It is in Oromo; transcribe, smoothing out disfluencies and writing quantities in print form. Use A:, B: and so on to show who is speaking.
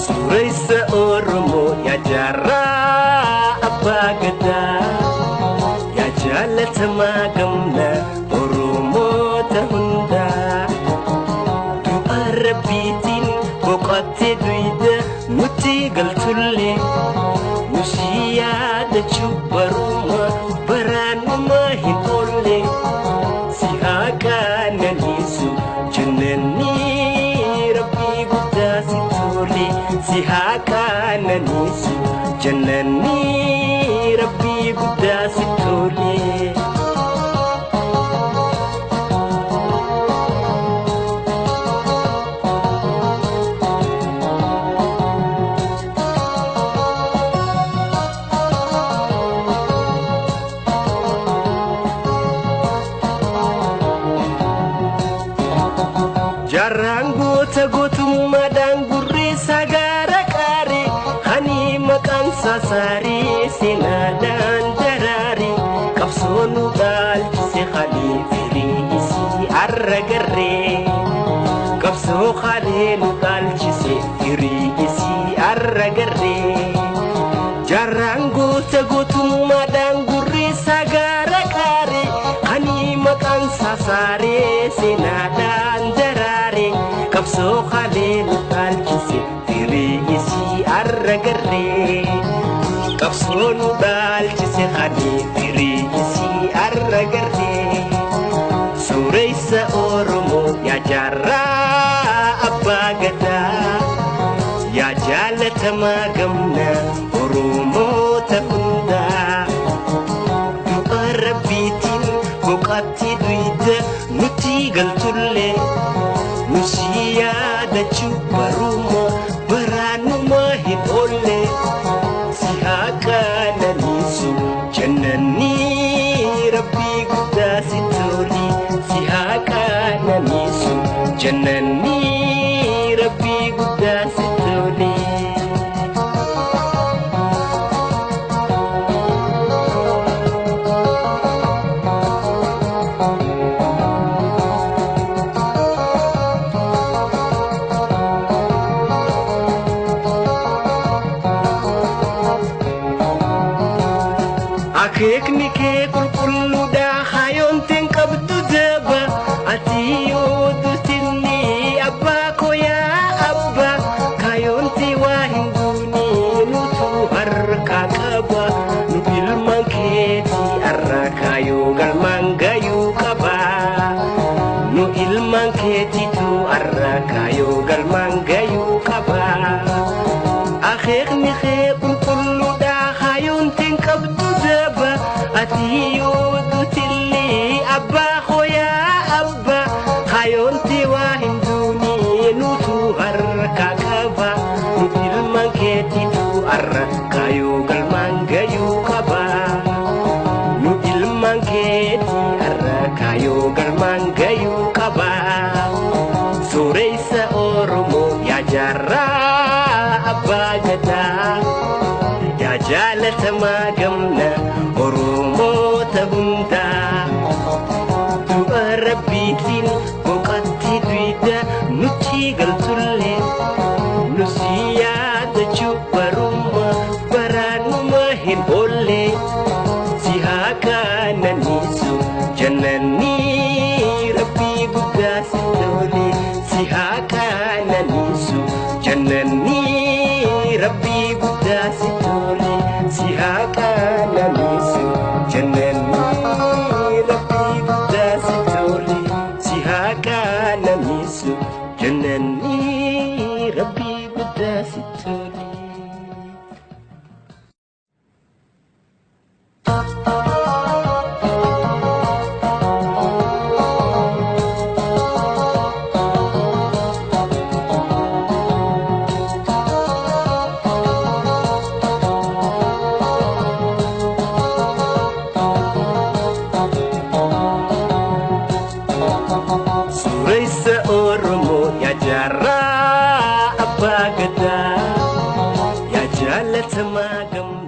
A: Suraysa Oromoo yaa jaarraa abbaa gadaa yaa jaalatamaa gamna Oromoota hundaa du'a Rabbiitiin boqottee duyda nuti galtullee nusi yaadachuu baruma baraanuma hin oolle si haa qaananiisu jannanii Rabbii guddaa si tole si haa qaananiisu jannanii Rabbii guddaa si tole. Jarangota gotummadaan gurreessa gaara qaaree hani maqaan saasaarii seenaadhaan daraaree qabsoon nu dhaalchise halee firii isii arra garree qabsoo halee nu dhaalchise firii isii arra garree jarangota gotummadaan gurreessa gaara qaaree hani maqaan saasaarii seenaadhaan daraaree qabsoo halee nu dhaalchise firii isii arra garree qabsoo nu dhaalchise halee firii isii arra garree Suraysa Oromoo yaa jaarraa abbaa gadaa yaa jaalatamaa gamna Oromoota hundaa du'a Rabbiitiin boqottee duyda nuti galtullee nusi yaadachuu baruma baraanuma hin oolle si haa qaananiisu jannanii Rabbii guddaa si tole si haa qaananiisu jannanii Rabbii guddaa si tole. Akeekni kee qulqulluudhaa hayoonteen qabdu daba ati yoo dusinni abbaa koo yaa abbaa kayoonti waa hin duuni nutu harkaa qaba nu ilmaan keetii arra kayoo galmaan gayuu qaba nu ilmaan keetiitu arra kayoo galmaan gayuu qaba akeekni kee qulqulluudhaa hayoonteen qabdu daba ati yoo dusinni abbaa koo yaa abbaa kayoonti waa hin duuni nutu harkaa qaba nu ilmaan keetiitu arra kayoo galmaan gayuu qaba nu ilmaan keetii arra kayoo galmaan gayuu qaba Suraysa Oromoo yaa jaarraa abbaa gadaa yaa jaalatamaa gamna Oromoota hundaa du'a Rabbiitiin boqottee duyda nuti galtullee nusi yaadachuu baruma baraanuma hin oolle si haa qaananiisu jannanii Rabbii guddaa si tole si haa qaananiisu jannanii Rabbii guddaa si tole si haa qaananiisu jannanii Rabbii guddaa si tole si haa qaananiisu jannanii Rabbii guddaa si tole. سوريس أورمو يا جرا أبا قدا يا جالة ما قم